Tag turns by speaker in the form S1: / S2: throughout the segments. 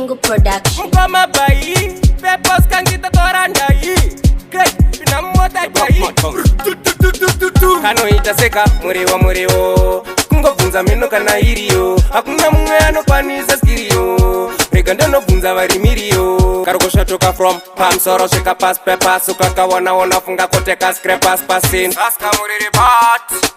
S1: Mungu Production.
S2: Mukoma bai, pepos kangita torandai. Great, pinamota bai. Kano itaseka, muriwo. Kungovunza meno kana iriyo. Hakuna mumwe anokwanisa skiriyo. Rega ndanobvunza varimiriyo. Karokosha toka from pamsoro svika pas pepas. Ukakaona funga koteka scrapers pasin. Aska muriri bat.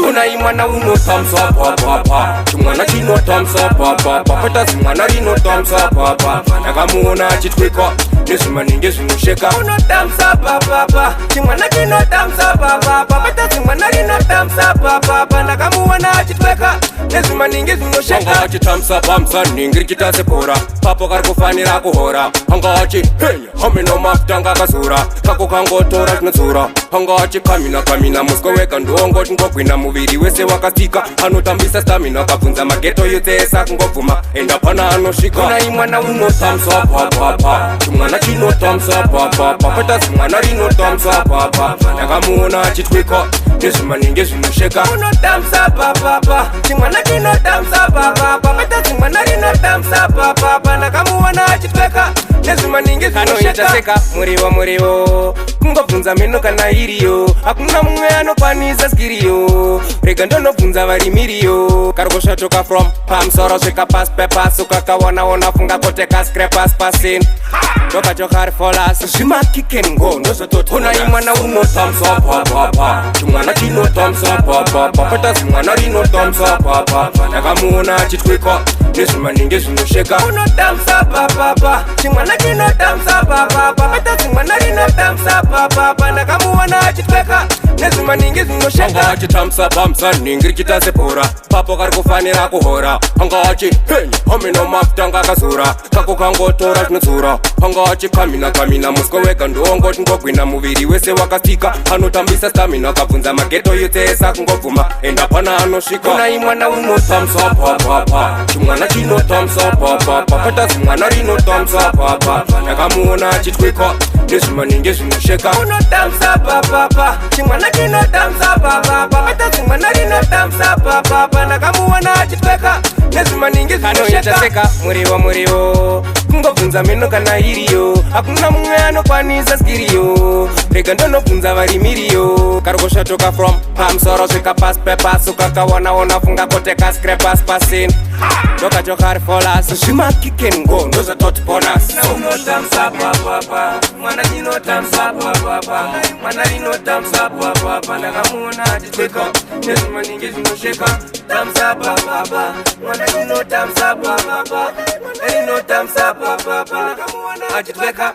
S2: Unaimwana uno thumbs up papa. Chumwana chino thumbs up papa. Peta zimwana rino thumbs up papa. Nakamuona achitwika nezvimaninge zvinosheka. Uno thumbs up papa. Chimwana chino thumbs up papa. Peta zimwana rino thumbs up papa. Nakamuona achitwika nezvimaninge zvinosheka. Anga achi thumbs up amsaningi richita sepora. Papo karikufanira kuhora. Anga achi hey hamino mafutanga akazora. Kako kangotora zvinodzora. Anga achi kamina musko weka ndongo ngogwina muviri wese wakasika. Anotambisa stamina akabvunza mageto yose esa kungobvuma enda pana anosvika. Unaimwana uno thumbs up papa. Chimwana chino thumbs up papa. Peta zimwana rino thumbs up papa. Nakamuona achitwika nezvimaninge zvinosheka. Uno thumbs up papa. Chimwana chino thumbs up papa. Peta zimwana rino thumbs up papa. Nakamuona achitwika nezvimaninge zvinosheka. Seka muriwo kungobvunza meno kana iriyo. Hakuna mumwe anokwanisa skiriyo. Rega ndonobvunza varimiriyo. Karokosha toka from pamsoro svika pas pepas. Ukakaona funga koteka scrapers pasin. Toka chokari folas zvimakiken ngo ndozvototi. Unaimwana uno thumbs up papa. Chimwana chino thumbs up papa. Peta zimwana rino thumbs up papa. Nakamuona achitwika nezvimaninge zvinosheka. Uno thumbs up papa. Chimwana chino thumbs up papa. Peta zimwana rino thumbs up papa. Nakamuona achitwika nezvimaninge zvinosheka. Anga achi thumbs up amsaningi richita sepora. Papo karikufanira kuhora. Anga achi hey hamino mafutanga akazora. Kako kangotora zvinodzora. Anga achi kamina musko weka ndongo ngogwina muviri wese wakasika. Anotambisa stamina akabvunza mageto yose esa kungobvuma enda pana anosvika. Unaimwana uno thumbs up papa. Chimwana chino thumbs up papa. Peta zimwana rino thumbs up papa. Nakamuona achitwika nezvimaninge zvinosheka. Uno thumbs up papa. Chimwana chino thumbs up papa. Peta zimwana rino thumbs up papa. Nakamuona achitwika nezvimaninge zvinosheka. Seka muriwo kungobvunza meno kana iriyo. Hakuna mumwe anokwanisa skiriyo. Rega ndonobvunza varimiriyo. Karokosha toka from pamsoro svika pas pepas. Ukakaona funga koteka scrapers pasin. Toka chokari folas zvimakiken ngo ndozvatoti bonus. Uno thumbs up papa. Mwana chino thumbs up papa. Mwana rino thumbs up papa. Nakamuona achitwika nezvimaninge zvinosheka. Thumbs up papa. Mwana chino thumbs up papa. Mwana rino thumbs up papa. Nakamuona achitwika